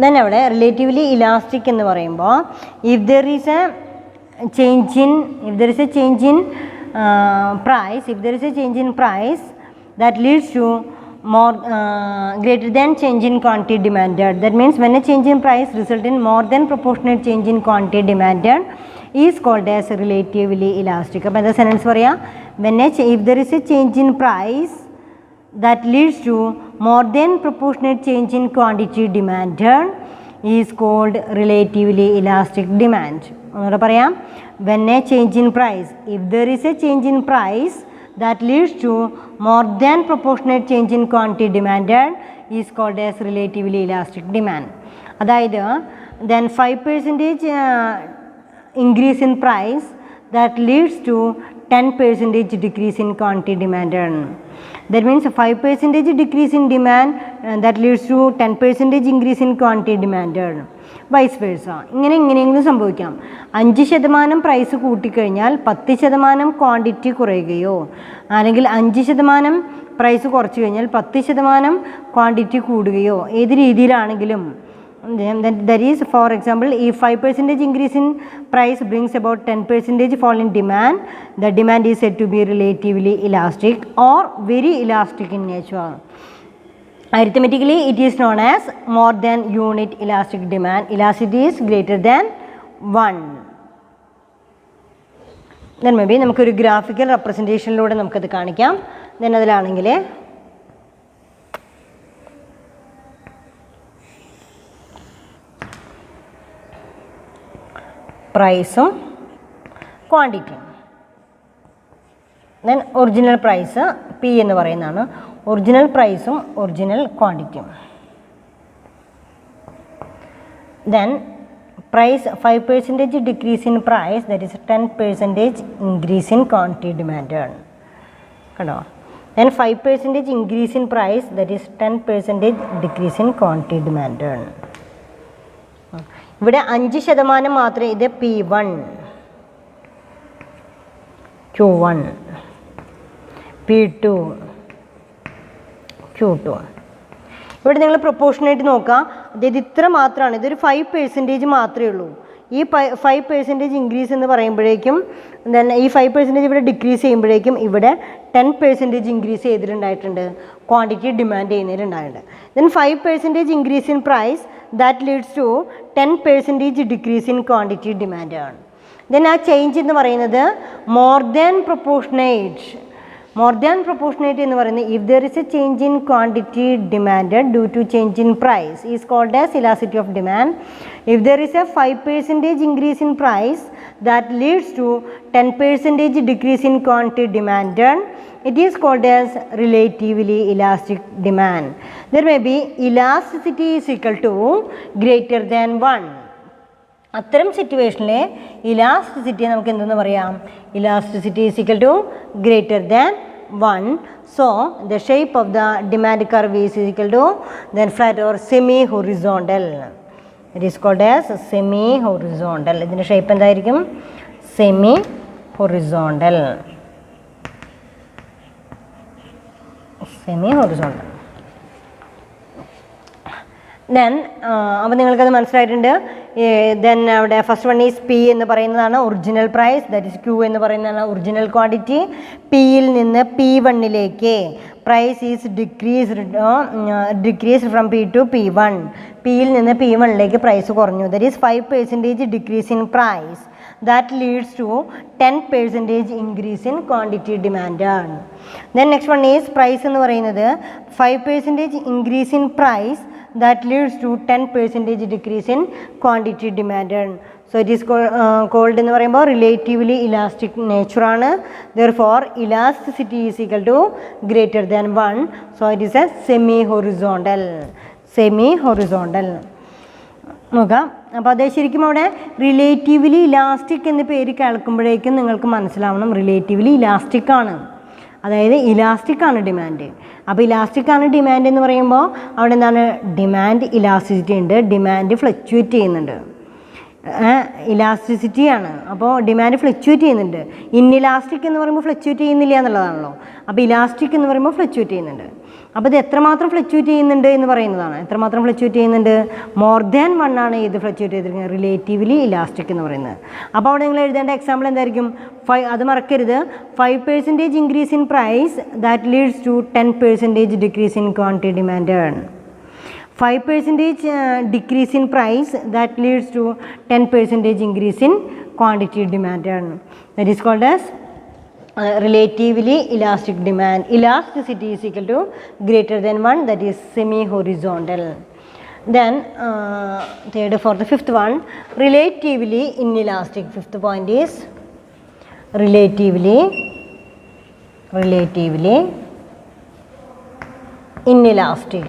Then അവിടെ relatively elastic എന്ന് പറയുമ്പോൾ if there is a change in price, if there is a change in price that leads to more greater than change in quantity demanded. That means when a change in price result in more than proportionate change in quantity demanded is called as relatively elastic. അപ്പോൾ എന്താ sentence പറയാം? if there is a change in price that leads to more than proportionate change in quantity demanded is called relatively elastic demand. ഒന്നുകൂടെ പറയാം. when a change in price, if there is a change in price that leads to more than proportionate change in quantity demanded is called as relatively elastic demand. അതായത് then 5% increase in price that leads to 10% decrease in quantity demanded. That means 5% decrease in demand that leads to 10% increase in quantity demanded. Vice versa. ഇങ്ങനെയെങ്കിലും സംഭവിക്കാം. 5% price കൂട്ടിക്കഴിഞ്ഞാൽ 10% quantity കുറയുകയോ, അല്ലെങ്കിൽ 5% price കുറച്ച് കഴിഞ്ഞാൽ 10% quantity കൂടുകയോ, ഏത് രീതിയിലാണെങ്കിലും that is, for example, if 5% increase in price brings about 10% fall in demand, the demand is said to be relatively elastic or very elastic in nature. Arithmetically it is known as more than unit elastic demand. Elasticity is greater than 1. then maybe നമുക്കൊരു graphical റെപ്രസെൻറ്റേഷനിലൂടെ നമുക്കത് കാണിക്കാം. then അതിലാണെങ്കിൽ പ്രൈസും ക്വാണ്ടിറ്റിയും. Then original price P എന്ന് പറയുന്നതാണ്. Original പ്രൈസും ഒറിജിനൽ ക്വാണ്ടിറ്റിയും. Then price 5% decrease in price, that is 10% increase in quantity demand. കണ്ടോ? Then 5% increase in price, that is 10% decrease in quantity demand. ഇവിടെ 5% മാത്രമേ, ഇത് P1, Q1, P2, Q2. ഇവിടെ നിങ്ങൾ പ്രൊപ്പോർഷനായിട്ട് നോക്കുക. അതായത് ഇത്ര മാത്രമാണ്, ഇതൊരു 5% മാത്രമേ ഉള്ളൂ. ഈ 5% ഇൻക്രീസ് എന്ന് പറയുമ്പോഴേക്കും ദെൻ ഈ 5% ഇവിടെ ഡിക്രീസ് ചെയ്യുമ്പോഴേക്കും ഇവിടെ 10% ഇൻക്രീസ് ചെയ്തിട്ടുണ്ടായിട്ടുണ്ട്, ക്വാണ്ടിറ്റി ഡിമാൻഡ് ചെയ്യുന്നതിലുണ്ടായിട്ടുണ്ട്. Then 5% increase in price, that leads to 10% decrease in quantity demand ആണ്. ദെൻ ആ ചേഞ്ച് എന്ന് പറയുന്നത് മോർ ദാൻ പ്രൊപ്പോർഷനേറ്റ് എന്ന് പറയുന്നത് if there is a change in quantity demanded due to change in price is called as elasticity of demand. If there is a 5% increase in price that leads to 10% decrease in quantity demanded, it is called as relatively elastic demand. There may be elasticity is equal to greater than 1. അത്തരം സിറ്റുവേഷനിലെ elasticity നമുക്ക് എന്തെന്ന് പറയാം? Elasticity is equal to greater than 1. So the shape of the demand curve is equal to then flat or semi horizontal. It is called as semi horizontal. ഇതിൻ്റെ shape എന്തായിരിക്കും? Semi horizontal. Then അപ്പോൾ നിങ്ങൾക്കത് മനസ്സിലായിട്ടുണ്ട്. Then അവിടെ first one is P എന്ന് പറയുന്നതാണ് original price, that is Q എന്ന് പറയുന്നതാണ് ഒറിജിനൽ ക്വാണ്ടിറ്റി. പിയിൽ നിന്ന് P1 price is decreased from P to P1. പിയിൽ നിന്ന് P1 പ്രൈസ് കുറഞ്ഞു, that is 5% decrease in price, that leads to 10% increase in quantity demand. Then next one is price എന്ന് പറയുന്നത് 5% increase in price that leads to 10% decrease in quantity demand. So it is called എന്ന് പറയുമ്പോൾ relatively elastic nature ആണ്. Therefore elasticity is equal to greater than 1. So it is a semi horizontal. നോക്കാം. അപ്പോൾ അത് ശരിക്കും അവിടെ റിലേറ്റീവ്ലി ഇലാസ്റ്റിക് എന്ന പേര് കേൾക്കുമ്പോഴേക്കും നിങ്ങൾക്ക് മനസ്സിലാവണം റിലേറ്റീവ്ലി ഇലാസ്റ്റിക് ആണ്, അതായത് ഇലാസ്റ്റിക് ആണ് ഡിമാൻഡ്. അപ്പോൾ ഇലാസ്റ്റിക് ആണ് ഡിമാൻഡ് എന്ന് പറയുമ്പോൾ അവിടെ എന്താണ്? ഡിമാൻഡ് ഇലാസ്റ്റിസിറ്റി ഉണ്ട്, ഡിമാൻഡ് ഫ്ലക്ച്വേറ്റ് ചെയ്യുന്നുണ്ട്, ഇലാസ്റ്റിസിറ്റിയാണ്. അപ്പോൾ ഡിമാൻഡ് ഫ്ലക്ച്വേറ്റ് ചെയ്യുന്നുണ്ട്. ഇൻഇലാസ്റ്റിക് എന്ന് പറയുമ്പോൾ ഫ്ലക്ച്വേറ്റ് ചെയ്യുന്നില്ല എന്നുള്ളതാണല്ലോ. അപ്പോൾ ഇലാസ്റ്റിക് എന്ന് പറയുമ്പോൾ ഫ്ലക്ച്വേറ്റ് ചെയ്യുന്നുണ്ട്. അപ്പോൾ ഇത് എത്രമാത്രം ഫ്ലക്ച്വേറ്റ് ചെയ്യുന്നുണ്ട് എന്ന് പറയുന്നതാണ്. എത്രമാത്രം ഫ്ലക്ച്വേറ്റ് ചെയ്യുന്നുണ്ട്? മോർ ദാൻ 1 ആണ് ഇത് ഫ്ലക്ച്വേറ്റ് ചെയ്തിരിക്കുന്നത്, റിലേറ്റീവ്ലി ഇലാസ്റ്റിക് എന്ന് പറയുന്നത്. അപ്പോൾ അവിടെ നിങ്ങൾ എഴുതേണ്ട എക്സാമ്പിൾ എന്തായിരിക്കും? അത് മറക്കരുത്. 5% increase in price that leads to 10% decrease in quantity demand. 5% decrease in price that leads to 10% increase in quantity demand. That is called as relatively elastic demand. Elasticity is equal to greater than 1, that is semi horizontal. Then third, fourth, fifth one, relatively inelastic. Fifth point is relatively inelastic.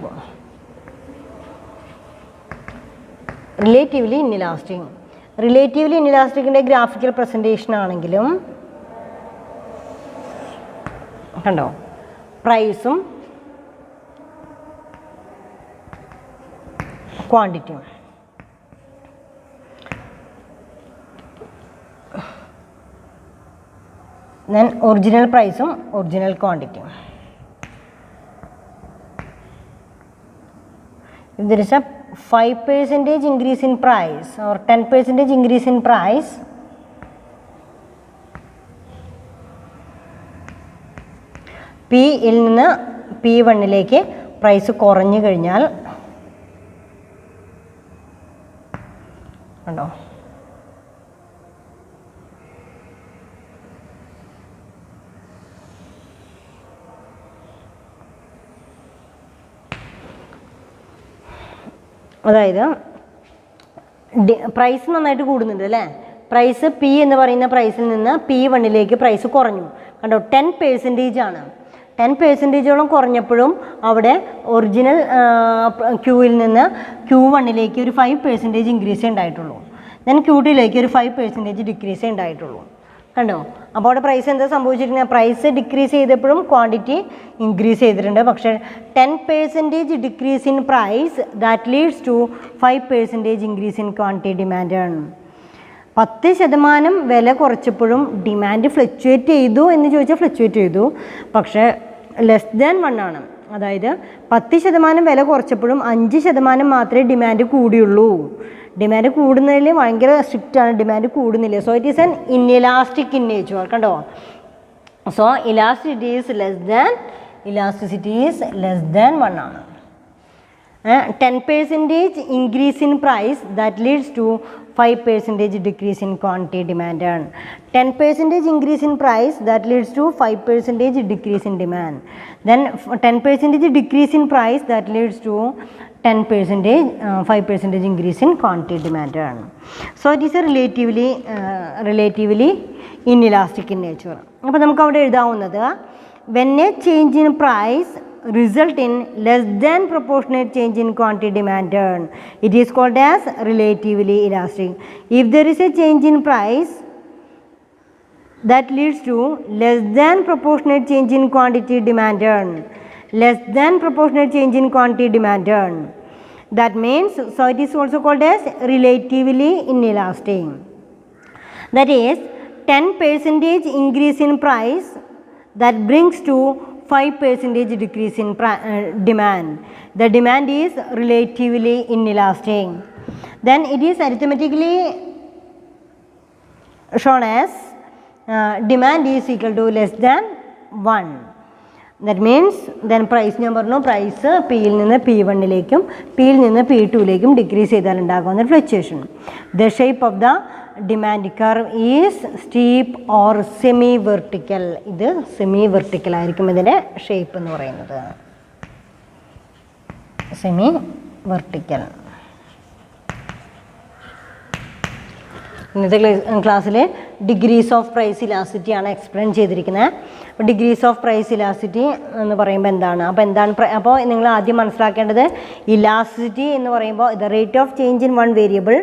Relatively ഇൻഇലാസ്റ്റിക്കിൻ്റെ graphical presentation ആണെങ്കിലും കണ്ടോ, പ്രൈസും ക്വാണ്ടിറ്റിയും. Then original പ്രൈസും original ക്വാണ്ടിറ്റിയും. If there is a 5% increase in price or 10% increase in price, Pയിൽ നിന്ന് P1 price കുറഞ്ഞു കഴിഞ്ഞാൽ കണ്ടോ, അതായത് പ്രൈസ് നന്നായിട്ട് കൂടുന്നുണ്ട് അല്ലേ, പ്രൈസ് പി എന്ന് പറയുന്ന പ്രൈസിൽ നിന്ന് P1 പ്രൈസ് കുറഞ്ഞു. കണ്ടോ, 10% ആണ്. 10%ഓളം കുറഞ്ഞപ്പോഴും അവിടെ ഒറിജിനൽ ക്യൂവിൽ നിന്ന് Q1 ഒരു 5% ഇൻക്രീസേ ഉണ്ടായിട്ടുള്ളൂ. ദെൻ Q2 ഒരു 5% ഡിക്രീസേ ഉണ്ടായിട്ടുള്ളൂ. കണ്ടോ, അപ്പോൾ അവിടെ പ്രൈസ് എന്താ സംഭവിച്ചിരിക്കുന്നത്? പ്രൈസ് ഡിക്രീസ് ചെയ്തപ്പോഴും ക്വാണ്ടിറ്റി ഇൻക്രീസ് ചെയ്തിട്ടുണ്ട്. പക്ഷേ 10% decrease in price that leads to 5% increase in quantity demand ആണ്. 10% വില കുറച്ചപ്പോഴും ഡിമാൻഡ് ഫ്ലക്ച്വേറ്റ് ചെയ്തു എന്ന് ചോദിച്ചാൽ ഫ്ലക്ച്വേറ്റ് ചെയ്തു, പക്ഷേ ലെസ് ദാൻ 1 ആണ്. അതായത് 10% വില കുറച്ചപ്പോഴും 5% മാത്രമേ ഡിമാൻഡ് കൂടിയുള്ളൂ. ഡിമാൻഡ് കൂടുന്നതിൽ ഭയങ്കര സ്ട്രിക്റ്റ് ആണ്, ഡിമാൻഡ് കൂടുന്നില്ല. So it is an inelastic in nature. കണ്ടോ, so elasticity is less than 1 ആണ്. 10% increase in price that leads to 5% decrease in quantity demand. 10% increase in price that leads to 5% decrease in demand. Then 10% decrease in price that leads to 5% increase in quantity demand. So it is a relatively inelastic in nature. അപ്പോൾ നമുക്ക് അവിടെ എഴുതാവുന്നത് when a change in price result in less than proportionate change in quantity demanded, it is called as relatively elastic. If there is a change in price that leads to less than proportionate change in quantity demanded, that means, so it is also called as relatively inelastic. That is 10% increase in price that brings to 5% decrease in demand. The demand is relatively inelastic. Then it is arithmetically shown as demand is equal to less than 1. That means then price number price Pയിൽ നിന്ന് P1 Pയിൽ നിന്ന് P2 decrease ചെയ്താൽ ഉണ്ടാകുന്ന fluctuation. The shape of the demand curve is steep or semi vertical. ഇത് semi vertical ആയിരിക്കും ഇതിൻ്റെ shape എന്ന് പറയുന്നത്. semi vertical. ഇന്നത്തെ ക്ലാസ്സിൽ ഡിഗ്രീസ് ഓഫ് പ്രൈസ് ഇലാസ്റ്റിറ്റി ആണ് എക്സ്പ്ലെയിൻ ചെയ്തിരിക്കുന്നത്. അപ്പോൾ ഡിഗ്രീസ് ഓഫ് പ്രൈസ് ഇലാസ്റ്റിറ്റി എന്ന് പറയുമ്പോൾ എന്താണ്? അപ്പോൾ നിങ്ങൾ ആദ്യം മനസ്സിലാക്കേണ്ടത് ഇലാസ്റ്റിറ്റി എന്ന് പറയുമ്പോൾ the rate of change in one variable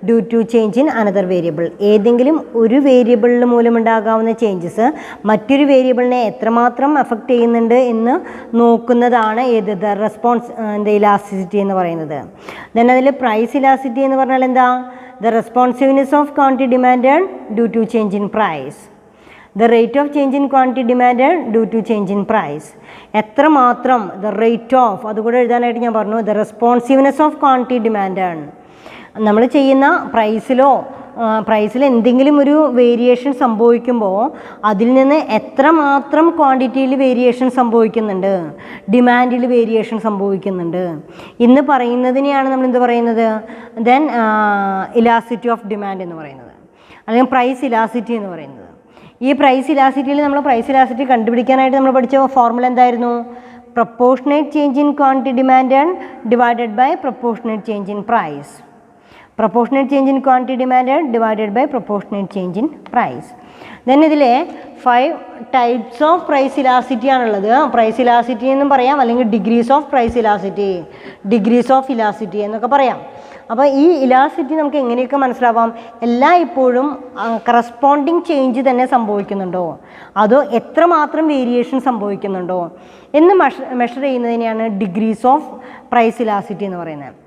due to change in another variable. ഏതെങ്കിലും ഒരു വേരിയബിളിന് മൂലമുണ്ടാകാവുന്ന ചേഞ്ചസ് മറ്റൊരു വേരിയബിളിനെ എത്രമാത്രം എഫക്റ്റ് ചെയ്യുന്നുണ്ട് എന്ന് നോക്കുന്നതാണ് ഏത് ദ റെസ്പോൺസ് ഇലാസ്റ്റിസിറ്റി എന്ന് പറയുന്നത്. ദെൻ അതിൽ പ്രൈസ് ഇലാസ്റ്റിറ്റി എന്ന് പറഞ്ഞാൽ എന്താ? The responsiveness of quantity demanded due to change in price. The rate of change in quantity demanded due to change in price. എത്രമാത്രം the rate of, അതുകൂടെ എഴുതാനായിട്ട് ഞാൻ പറഞ്ഞു. The responsiveness of quantity demanded. നമ്മൾ ചെയ്യുന്ന പ്രൈസിൽ എന്തെങ്കിലും ഒരു വേരിയേഷൻ സംഭവിക്കുമ്പോൾ അതിൽ നിന്ന് എത്രമാത്രം ക്വാണ്ടിറ്റിയിൽ വേരിയേഷൻ സംഭവിക്കുന്നുണ്ട്, ഡിമാൻഡിൽ വേരിയേഷൻ സംഭവിക്കുന്നുണ്ട് എന്ന് പറയുന്നതിനെയാണ് നമ്മൾ എന്ത് പറയുന്നത്? ദെൻ ഇലാസ്റ്റിറ്റി ഓഫ് ഡിമാൻഡ് എന്ന് പറയുന്നത്, അല്ലെങ്കിൽ പ്രൈസ് ഇലാസ്റ്റിറ്റി എന്ന് പറയുന്നത്. ഈ പ്രൈസ് ഇലാസ്റ്റിറ്റിയിൽ നമ്മൾ പ്രൈസ് ഇലാസ്റ്റിറ്റി കണ്ടുപിടിക്കാനായിട്ട് നമ്മൾ പഠിച്ച ഫോർമുല എന്തായിരുന്നു? Proportionate change in quantity demand divided by proportionate change in price. Proportionate change in quantity demanded divided by proportionate change in price. Then ഇതിലെ 5 types of price elasticity ആണുള്ളത്. Price elasticity എന്നും പറയാം, അല്ലെങ്കിൽ degrees of price elasticity, degrees of elasticity എന്നൊക്കെ പറയാം. അപ്പോൾ ഈ elasticity നമുക്ക് എങ്ങനെയൊക്കെ മനസ്സിലാവാം? ഇപ്പോഴും കറസ്പോണ്ടിങ് ചേഞ്ച് തന്നെ സംഭവിക്കുന്നുണ്ടോ, അതോ എത്രമാത്രം വേരിയേഷൻ സംഭവിക്കുന്നുണ്ടോ എന്ന് മെഷർ ചെയ്യുന്നതിനെയാണ് ഡിഗ്രീസ് ഓഫ് പ്രൈസ് ഇലാസ്റ്റിറ്റി എന്ന് പറയുന്നത്.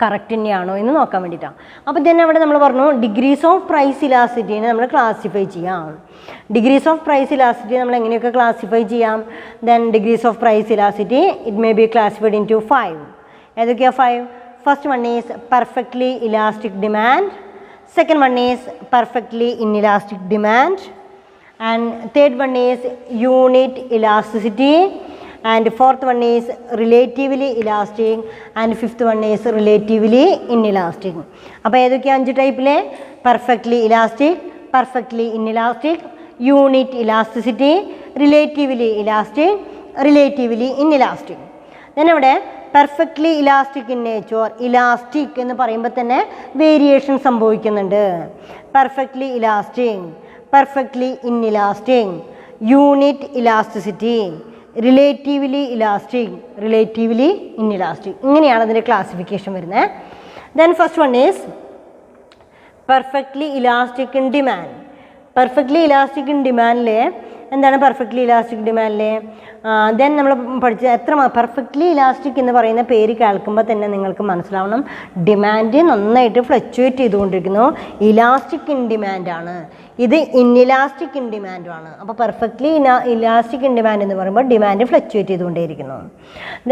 കറക്റ്റ് തന്നെയാണോ എന്ന് നോക്കാൻ വേണ്ടിയിട്ടാണ്. അപ്പോൾ തന്നെ അവിടെ നമ്മൾ പറഞ്ഞു ഡിഗ്രീസ് ഓഫ് പ്രൈസ് ഇലാസ്റ്റിറ്റിനെ നമ്മൾ ക്ലാസിഫൈ ചെയ്യാം. ഡിഗ്രീസ് ഓഫ് പ്രൈസ് ഇലാസ്റ്റിറ്റി നമ്മൾ എങ്ങനെയൊക്കെ ക്ലാസിഫൈ ചെയ്യാം? Then degrees of price elasticity it may be classified into 5. ഏതൊക്കെയാണ് 5? First one is perfectly elastic demand, second one is perfectly inelastic demand, and third one is unit elasticity, and fourth one is relatively elastic, and fifth one is relatively inelastic. അപ്പോൾ ഏതൊക്കെയാണ് 5 ടൈപ്പിലെ? Perfectly elastic, perfectly inelastic, unit elasticity, relatively elastic, relatively inelastic. Then ഇവിടെ perfectly elastic in nature. Elastic എന്ന് പറയുമ്പോൾ തന്നെ variation സംഭവിക്കുന്നുണ്ട്. Perfectly elastic, perfectly inelastic, unit elasticity, relatively elastic, relatively inelastic. ഇങ്ങനെയാണ് അതിൻ്റെ ക്ലാസിഫിക്കേഷൻ വരുന്നത്. Then first one is perfectly elastic in demand. Perfectly elastic in ഡിമാൻഡിൽ എന്താണ് പെർഫെക്റ്റ്ലി ഇലാസ്റ്റിക് ഡിമാൻഡിൽ? ദെൻ നമ്മൾ പഠിച്ച എത്ര പെർഫെക്റ്റ്ലി ഇലാസ്റ്റിക് എന്ന് പറയുന്ന പേര് കേൾക്കുമ്പോൾ തന്നെ നിങ്ങൾക്ക് മനസ്സിലാവണം ഡിമാൻഡ് നന്നായിട്ട് ഫ്ലക്ച്വേറ്റ് ചെയ്തുകൊണ്ടിരിക്കുന്നു. ഇലാസ്റ്റിക് ഇൻ ഡിമാൻഡാണ്, ഇത് ഇൻഇലാസ്റ്റിക് ഇൻ ഡിമാൻഡുമാണ്. അപ്പോൾ പെർഫെക്റ്റ്ലി ഇലാസ്റ്റിക് ഇൻ ഡിമാൻഡ് എന്ന് പറയുമ്പോൾ ഡിമാൻഡ് ഫ്ലക്ച്വേറ്റ് ചെയ്തുകൊണ്ടേയിരിക്കുന്നു.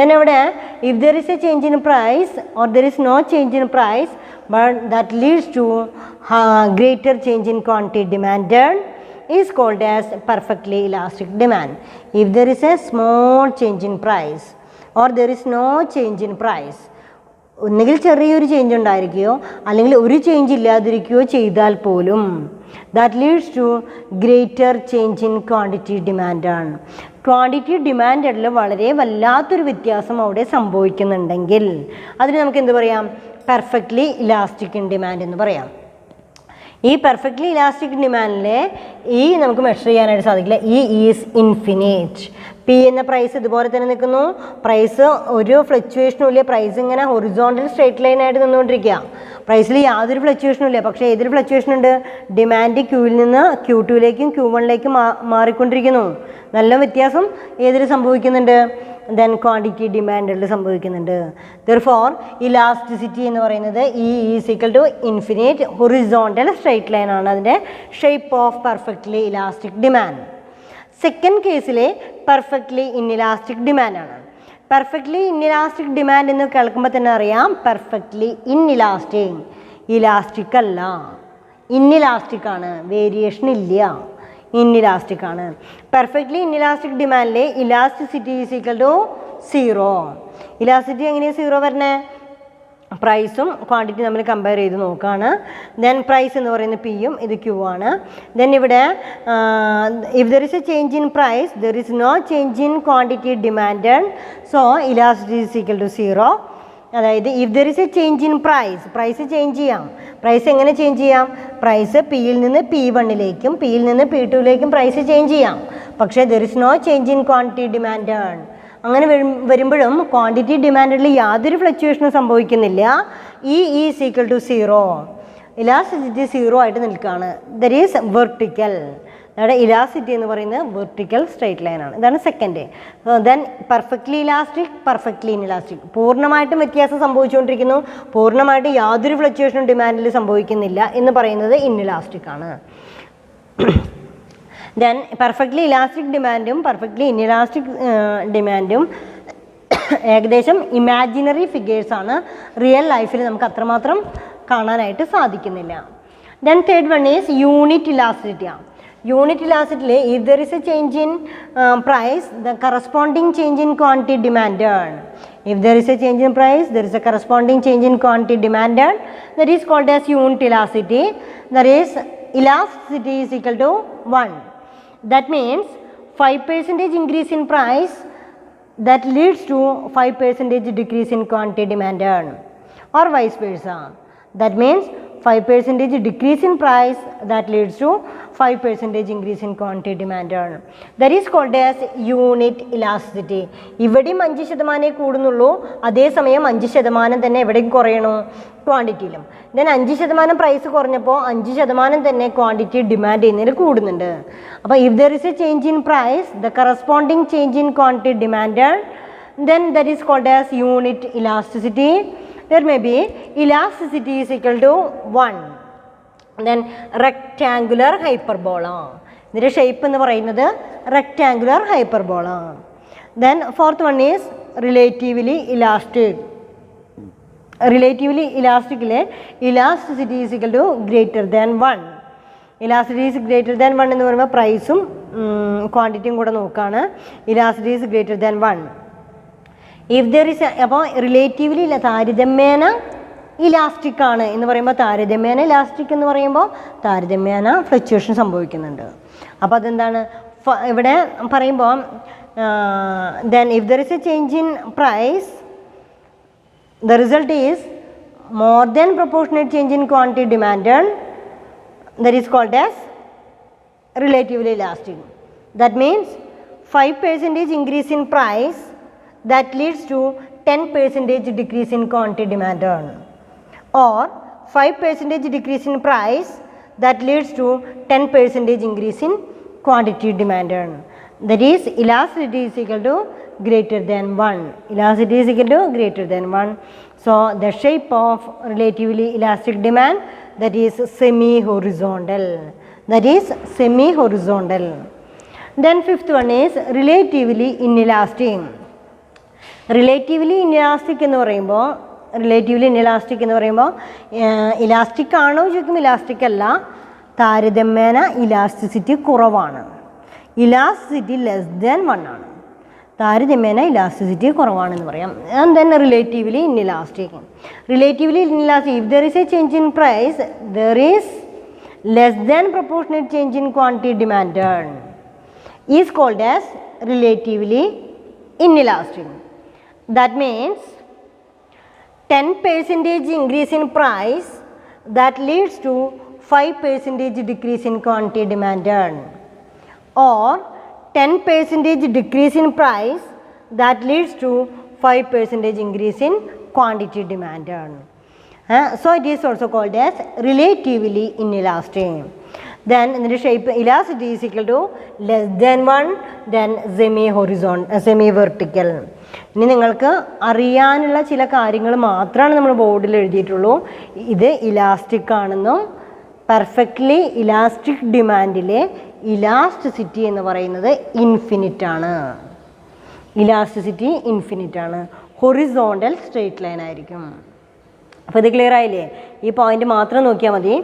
ദെൻ അവിടെ if there is a change in price or there is no change in price but that leads to greater change in quantity demanded is called as perfectly elastic demand. If there is a small change in price or there is no change in price, ഒന്നുകിൽ ചെറിയൊരു change ഉണ്ടായിരിക്കുകയോ അല്ലെങ്കിൽ ഒരു change ഇല്ലാതിരിക്കുകയോ ചെയ്താൽ പോലും that leads to greater change in quantity demanded. Quantity ഡിമാൻഡിൽ വളരെ വല്ലാത്തൊരു വ്യത്യാസം അവിടെ സംഭവിക്കുന്നുണ്ടെങ്കിൽ അതിന് നമുക്ക് എന്ത് പറയാം? പെർഫെക്റ്റ്ലി ഇലാസ്റ്റിക് ഇൻ ഡിമാൻഡ് എന്ന് പറയാം. ഈ പെർഫെക്റ്റ്ലി ഇലാസ്റ്റിക് ഡിമാൻഡിലെ ഈ നമുക്ക് മെഷർ ചെയ്യാനായിട്ട് സാധിക്കില്ല. ഈ ഈസ് ഇൻഫിനിറ്റ്. പി എന്ന പ്രൈസ് ഇതുപോലെ തന്നെ നിൽക്കുന്നു. പ്രൈസ് ഒരു ഫ്ലക്ച്വേഷനും ഇല്ല. പ്രൈസ് ഇങ്ങനെ ഹൊറിസോണ്ടൽ സ്ട്രേറ്റ് ലൈനായിട്ട് നിന്നുകൊണ്ടിരിക്കുക. പ്രൈസിൽ യാതൊരു ഫ്ലക്ച്വേഷനും ഇല്ല. പക്ഷേ ഏതൊരു ഫ്ലക്ച്വേഷൻ ഉണ്ട്? ഡിമാൻഡ് ക്യൂവിൽ നിന്ന് Q2ലേക്കും Q1ലേക്കും മാറിക്കൊണ്ടിരിക്കുന്നു. നല്ല വ്യത്യാസം ഏതിൽ സംഭവിക്കുന്നുണ്ട്? ദെൻ ക്വാണ്ടിറ്റി ഡിമാൻഡിൽ സംഭവിക്കുന്നുണ്ട്. ദെർഫോർ ഇലാസ്റ്റിസിറ്റി എന്ന് പറയുന്നത് ഈ is equal to infinite horizontal straight line ആണ് അതിൻ്റെ shape of perfectly elastic demand. Second കേസിലെ പെർഫെക്റ്റ്ലി ഇൻഇലാസ്റ്റിക് ഡിമാൻഡാണ്. പെർഫെക്റ്റ്ലി ഇൻഇലാസ്റ്റിക് ഡിമാൻഡ് എന്ന് കേൾക്കുമ്പോൾ തന്നെ അറിയാം പെർഫെക്റ്റ്ലി ഇൻഇലാസ്റ്റിക്. ഇലാസ്റ്റിക് അല്ല, ഇൻഇലാസ്റ്റിക് ആണ്, വേരിയേഷൻ ഇല്ല, ഇൻഇലാസ്റ്റിക് ആണ്. പെർഫെക്റ്റ്ലി ഇൻഇലാസ്റ്റിക് ഡിമാൻഡിലെ elasticity is equal to 0. Elasticity എങ്ങനെയാണ് 0 വരണേ? പ്രൈസും ക്വാണ്ടിറ്റി നമ്മൾ കമ്പയർ ചെയ്ത് നോക്കുകയാണ്. ദെൻ പ്രൈസ് എന്ന് പറയുന്നത് പിയും ഇത് ക്യൂ ആണ്. ദെൻ ഇവിടെ if there is a change in price there is no change in quantity demanded, so elasticity is equal to 0. അതായത് if there is a change in price change ചെയ്യാം. Price എങ്ങനെ change ചെയ്യാം? Price പിയിൽ നിന്ന് P1ലേക്കും പിയിൽ നിന്ന് P2ലേക്കും price change ചെയ്യാം. പക്ഷേ there is no change in quantity demanded. അങ്ങനെ വരുമ്പോഴും ക്വാണ്ടിറ്റി ഡിമാൻഡിൽ യാതൊരു ഫ്ലക്ച്വേഷനും സംഭവിക്കുന്നില്ല. Is equal to 0. ഇലാസ്റ്റിസിറ്റി 0 ആയിട്ട് നിൽക്കുകയാണ്. There is vertical. അവിടെ ഇലാസ്റ്റിസിറ്റി എന്ന് പറയുന്നത് വെർട്ടിക്കൽ സ്ട്രൈറ്റ് ലൈനാണ്. ഇതാണ് second. Then perfectly elastic, perfectly inelastic. പൂർണ്ണമായിട്ടും വ്യത്യാസം സംഭവിച്ചുകൊണ്ടിരിക്കുന്നു, പൂർണ്ണമായിട്ട് യാതൊരു ഫ്ലക്ച്വേഷനും ഡിമാൻഡിൽ സംഭവിക്കുന്നില്ല എന്ന് പറയുന്നത് ഇൻഇലാസ്റ്റിക് ആണ്. ദെൻ പെർഫെക്റ്റ്ലി ഇലാസ്റ്റിക് ഡിമാൻഡും പെർഫെക്റ്റ്ലി ഇൻഇലാസ്റ്റിക് ഡിമാൻഡും ഏകദേശം ഇമാജിനറി ഫിഗേഴ്സാണ്. റിയൽ ലൈഫിൽ നമുക്ക് അത്രമാത്രം കാണാനായിട്ട് സാധിക്കുന്നില്ല. Then third one is unit ഇലാസ്റ്റിസിറ്റിയാണ്. യൂണിറ്റ് ഇലാസ്റ്റിസിറ്റിയിൽ if there is a change in price the corresponding change in quantity demanded. If there is a change in price, there is a corresponding change in quantity demanded. That is called as unit elasticity. That is elasticity is equal to 1. That means 5% increase in price that leads to 5% decrease in quantity demanded, or vice versa. That means 5% decrease in price that leads to 5% increase in quantity demanded. That is called as unit elasticity. ഇവിടെയും 5% കൂടുന്നുള്ളൂ, അതേസമയം 5% തന്നെ എവിടേക്ക് കുറയണോ? ക്വാണ്ടിറ്റിയിലും. Then 5% price കുറഞ്ഞപ്പോൾ 5% തന്നെ quantity demand ചെയ്യുന്നതിൽ കൂടുന്നുണ്ട്. അപ്പോൾ if there is a change in price the corresponding change in quantity demanded, then that is called as unit elasticity. There may be elasticity is equal to 1. Then rectangular hyperbola. ഇതിൻ്റെ shape എന്ന് പറയുന്നത് rectangular hyperbola. Then fourth one is relatively elastic. Relatively elasticലെ elasticity is equal to greater than 1. Elasticity is greater than 1 എന്ന് പറയുമ്പോൾ പ്രൈസും ക്വാണ്ടിറ്റിയും കൂടെ നോക്കുകയാണ്. Elasticity is greater than 1. If there is അപ്പോൾ relatively താരതമ്യേന ഇലാസ്റ്റിക് ആണ് എന്ന് പറയുമ്പോൾ താരതമ്യേന ഇലാസ്റ്റിക് എന്ന് പറയുമ്പോൾ താരതമ്യേന ഫ്ലക്ച്വേഷൻ സംഭവിക്കുന്നുണ്ട്. അപ്പോൾ അതെന്താണ് ഇവിടെ പറയുമ്പോൾ then if there is a change in price the result is more than proportionate change in quantity demanded, that is called as relatively elastic. That means 5% increase in price that leads to 10% decrease in quantity demanded, or 5% decrease in price that leads to 10% increase in quantity demanded. That is, elasticity is equal to greater than 1. Elasticity is equal to greater than 1. So the shape of relatively elastic demand, that is semi-horizontal. That is semi-horizontal. Then fifth one is relatively inelastic. Relatively inelastic എന്ന് പറയുമ്പോൾ elastic ആണോ ചോദിക്കും, elastic അല്ല, താരതമ്യേന elasticity കുറവാണ്. Elasticity less than 1 ആണ്, താരതമ്യേന elasticity കുറവാണെന്ന് പറയാം. And then relatively inelastic. Relatively inelastic, if there is a change in price there is less than proportionate change in quantity demanded is called as relatively inelastic. That means 10% increase in price that leads to 5% decrease in quantity demanded, or 10% decrease in price that leads to 5% increase in quantity demanded. So it is also called as relatively inelastic. Then in the shape elasticity is equal to less than 1, then semi-horizontal, semi-vertical. ഇനി നിങ്ങൾക്ക് അറിയാനുള്ള ചില കാര്യങ്ങൾ മാത്രമാണ് നമ്മൾ ബോർഡിൽ എഴുതിയിട്ടുള്ളൂ. ഇത് elastic ആണെന്നും പെർഫെക്റ്റ്ലി ഇലാസ്റ്റിക് ഡിമാൻഡിലെ ഇലാസ്റ്റിസിറ്റി എന്ന് പറയുന്നത് ഇൻഫിനിറ്റ് ആണ്. ഇലാസ്റ്റിസിറ്റി ഇൻഫിനിറ്റ് ആണ്, ഹൊറിസോണ്ടൽ സ്ട്രെയിറ്റ് ലൈൻ ആയിരിക്കും. അപ്പോൾ ഇത് ക്ലിയർ ആയില്ലേ? ഈ പോയിന്റ് മാത്രം നോക്കിയാൽ മതി.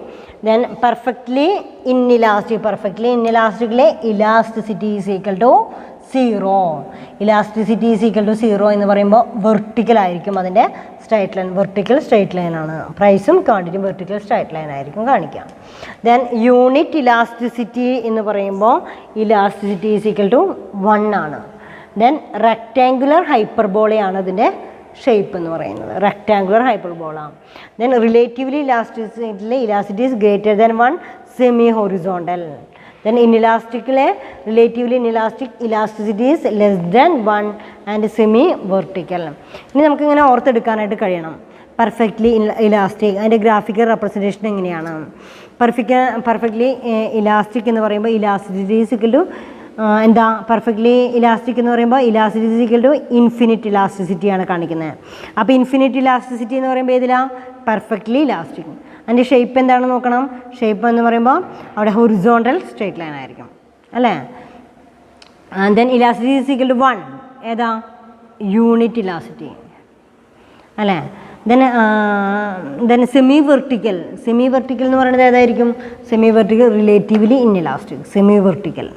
ദെൻ പെർഫെക്റ്റ്ലി ഇൻഇലാസ്റ്റിക്കിലെ elasticity is equal to 0. Elasticity is equal to 0 എന്ന് പറയുമ്പോൾ വെർട്ടിക്കൽ ആയിരിക്കും അതിൻ്റെ straight line, vertical straight line ആണ്. പ്രൈസും ക്വാണ്ടിറ്റിയും വെർട്ടിക്കൽ സ്ട്രൈറ്റ് ലൈൻ ആയിരിക്കും കാണിക്കാം. ദെൻ യൂണിറ്റ് ഇലാസ്റ്റിസിറ്റി എന്ന് പറയുമ്പോൾ ഇലാസ്റ്റിസിറ്റി ഈസ് ഈക്വൽ ടു 1 ആണ്. ദെൻ റെക്റ്റാങ്കുലർ ഹൈപ്പർബോളയാണ് അതിൻ്റെ ഷേപ്പ് എന്ന് പറയുന്നത്, റെക്റ്റാങ്കുലർ ഹൈപ്പർബോള. ദെൻ റിലേറ്റീവ്ലി ഇലാസ്റ്റിസിറ്റിയിലെ elasticity is greater than 1, semi horizontal. Then ഇൻഇലാസ്റ്റിക്കിലെ relatively inelastic elasticity is less than 1 and semi vertical. ഇനി നമുക്കിങ്ങനെ ഓർത്തെടുക്കാനായിട്ട് കഴിയണം. പെർഫെക്റ്റ്ലി ഇലാസ്റ്റിക്, അതിൻ്റെ ഗ്രാഫിക്കൽ റെപ്രസെൻറ്റേഷൻ എങ്ങനെയാണ്? പെർഫെക്റ്റ്ലി ഇലാസ്റ്റിക് എന്ന് പറയുമ്പോൾ ഇലാസ്റ്റിസിറ്റി ഈസ് ഈക്വൽ ടു എന്താ? പെർഫെക്റ്റ്ലി ഇലാസ്റ്റിക് എന്ന് പറയുമ്പോൾ ഇലാസ്റ്റിസിറ്റി ഈക്വൽ ടു ഇൻഫിനിറ്റ് ഇലാസ്റ്റിസിറ്റിയാണ് കാണിക്കുന്നത്. അപ്പോൾ ഇൻഫിനിറ്റ് ഇലാസ്റ്റിസിറ്റി എന്ന് പറയുമ്പോൾ ഏതിലാണ്? Perfectly elastic. അതിൻ്റെ ഷേപ്പ് എന്താണെന്ന് നോക്കണം. ഷേപ്പ് എന്ന് പറയുമ്പോൾ അവിടെ ഹൊറിസോണ്ടൽ സ്ട്രേറ്റ് ലൈൻ ആയിരിക്കും അല്ലേ? Then elasticity is equal to 1, ഏതാ? യൂണിറ്റ് ഇലാസ്റ്റിസിറ്റി അല്ലേ? ദെൻ സെമി വെർട്ടിക്കൽ എന്ന് പറയുന്നത് ഏതായിരിക്കും? Semi vertical relatively inelastic, semi vertical.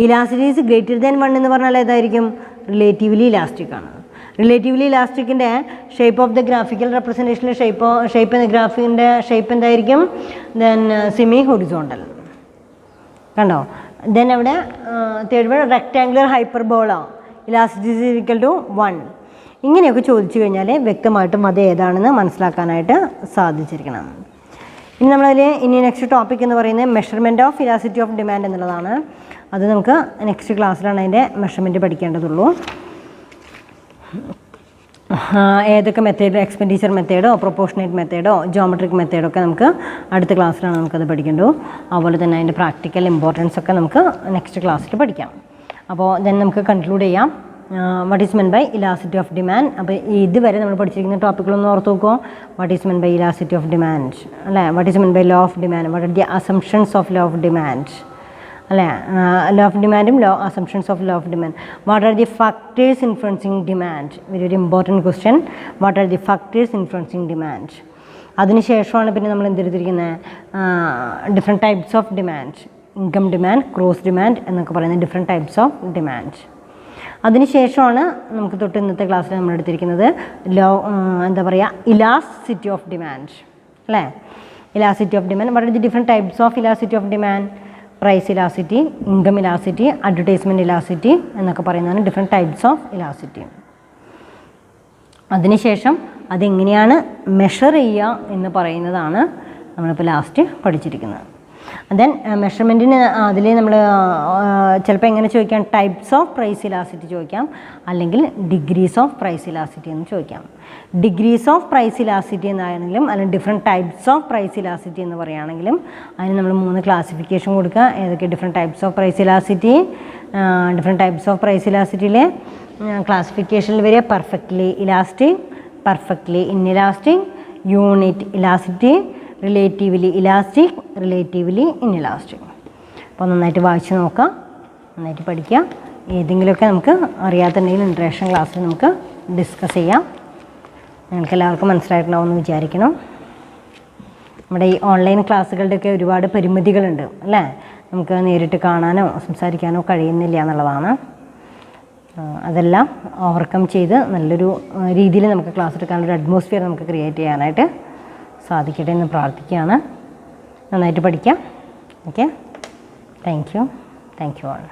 Elasticity is greater than 1 എന്ന് പറഞ്ഞാൽ ഏതായിരിക്കും? റിലേറ്റീവ്ലി ഇലാസ്റ്റിക് ആണ്. റിലേറ്റീവ്ലി ഇലാസ്റ്റിക്കിൻ്റെ ഷേപ്പ് ഓഫ് ദ ഗ്രാഫിക്കൽ റെപ്രസെൻറ്റേഷനിലെ ഷേപ്പ് ഗ്രാഫിൻ്റെ ഷേപ്പ് എന്തായിരിക്കും? ദെൻ സെമി ഹൊറിസോണ്ടൽ, കണ്ടോ? ദെൻ അവിടെ third word rectangular hyperbola, elasticity is equal to 1. ഇങ്ങനെയൊക്കെ ചോദിച്ചു കഴിഞ്ഞാൽ വ്യക്തമായിട്ടും അത് ഏതാണെന്ന് മനസ്സിലാക്കാനായിട്ട് സാധിച്ചിരിക്കണം. ഇനി നെക്സ്റ്റ് ടോപ്പിക് എന്ന് പറയുന്നത് measurement of elasticity of demand എന്നുള്ളതാണ്. അത് നമുക്ക് നെക്സ്റ്റ് ക്ലാസ്സിലാണ് അതിൻ്റെ മെഷർമെൻറ്റ് പഠിക്കേണ്ടതുള്ളൂ. ഏതൊക്കെ മെത്തേഡ്, എക്സ്പെൻഡിച്ചർ മെത്തേഡോ പ്രൊപ്പോർഷനേറ്റ് മെത്തേഡോ ജോമെട്രിക് മെത്തേഡോ ഒക്കെ നമുക്ക് അടുത്ത ക്ലാസ്സിലാണ് നമുക്കത് പഠിക്കേണ്ടത്. അതുപോലെ തന്നെ അതിൻ്റെ പ്രാക്ടിക്കൽ ഇമ്പോർട്ടൻസ് ഒക്കെ നമുക്ക് നെക്സ്റ്റ് ക്ലാസ്സിൽ പഠിക്കാം. അപ്പോൾ ദെൻ നമുക്ക് കൺക്ലൂഡ് ചെയ്യാം. What is meant by elasticity of demand. അപ്പോൾ ഇതുവരെ നമ്മൾ പഠിച്ചിരിക്കുന്ന ടോപ്പിക്കുകളൊന്ന് ഓർത്ത് നോക്കുമോ? What is meant by elasticity of demand അല്ലേ? What is meant by law of demand? What are the assumptions of law of demand അല്ലേ? ലോ ഓഫ് ഡിമാൻഡും assumptions of law of demand. What are the factors influencing demand? Very important question. What are the factors influencing demand? അതിനുശേഷമാണ് പിന്നെ നമ്മൾ എന്തെടുത്തിരിക്കുന്നത്? Different types of demand, income demand, cross demand എന്നൊക്കെ പറയുന്നത് different types of demand. അതിനുശേഷമാണ് നമുക്ക് തൊട്ട് ഇന്നത്തെ ക്ലാസ്സിൽ നമ്മൾ എടുത്തിരിക്കുന്നത് എന്താ പറയുക, ഇലാസ്റ്റിസിറ്റി ഓഫ് ഡിമാൻഡ് അല്ലേ? Elasticity of demand. What are the different types of elasticity of demand? Price elasticity, income elasticity, advertisement elasticity എന്നൊക്കെ പറയുന്നതാണ് ഡിഫറെൻറ്റ് ടൈപ്സ് ഓഫ് ഇലാസ്റ്റിസിറ്റി. അതിനുശേഷം അതെങ്ങനെയാണ് മെഷർ ചെയ്യുക എന്ന് പറയുന്നതാണ് നമ്മളിപ്പോൾ ലാസ്റ്റ് പഠിച്ചിരിക്കുന്നത്. ദെൻ മെഷർമെൻറ്റിന് അതിൽ നമ്മൾ ചിലപ്പോൾ എങ്ങനെ ചോദിക്കാം, ടൈപ്സ് ഓഫ് പ്രൈസ് ഇലാസ്റ്റിറ്റി ചോദിക്കാം, അല്ലെങ്കിൽ ഡിഗ്രീസ് ഓഫ് പ്രൈസ് ഇലാസ്റ്റിറ്റി എന്ന് ചോദിക്കാം. ഡിഗ്രീസ് ഓഫ് പ്രൈസ് ഇലാസ്റ്റിറ്റി എന്നാണെങ്കിലും അല്ലെങ്കിൽ different types of price elasticity എന്ന് പറയുകയാണെങ്കിലും അതിന് നമ്മൾ 3 ക്ലാസിഫിക്കേഷൻ കൊടുക്കുക. ഏതൊക്കെ different types of price elasticity, different types of price ഇലാസ്റ്റിറ്റിയിലെ ക്ലാസിഫിക്കേഷനിൽ വരിക perfectly elastic, perfectly inelastic, unit elasticity, relatively elastic, relatively inelastic. അപ്പോൾ നന്നായിട്ട് വായിച്ച് നോക്കാം, നന്നായിട്ട് പഠിക്കുക. ഏതെങ്കിലുമൊക്കെ നമുക്ക് അറിയാത്തുണ്ടെങ്കിൽ ഇൻട്രഡക്ഷൻ ക്ലാസ്സിൽ നമുക്ക് ഡിസ്കസ് ചെയ്യാം. നിങ്ങൾക്ക് എല്ലാവർക്കും മനസ്സിലായിട്ടുണ്ടാവുമെന്ന് വിചാരിക്കണം. നമ്മുടെ ഈ ഓൺലൈൻ ക്ലാസ്സുകളുടെയൊക്കെ ഒരുപാട് പരിമിതികളുണ്ട് അല്ലേ, നമുക്ക് നേരിട്ട് കാണാനോ സംസാരിക്കാനോ കഴിയുന്നില്ല എന്നുള്ളതാണ്. അതെല്ലാം ഓവർകം ചെയ്ത് നല്ലൊരു രീതിയിൽ നമുക്ക് ക്ലാസ് എടുക്കാനൊരു അറ്റ്മോസ്ഫിയർ നമുക്ക് ക്രിയേറ്റ് ചെയ്യാനായിട്ട് സാധിക്കട്ടെ എന്ന് പ്രാർത്ഥിക്കുകയാണ്. നന്നായിട്ട് പഠിക്കാം. Okay, thank you all.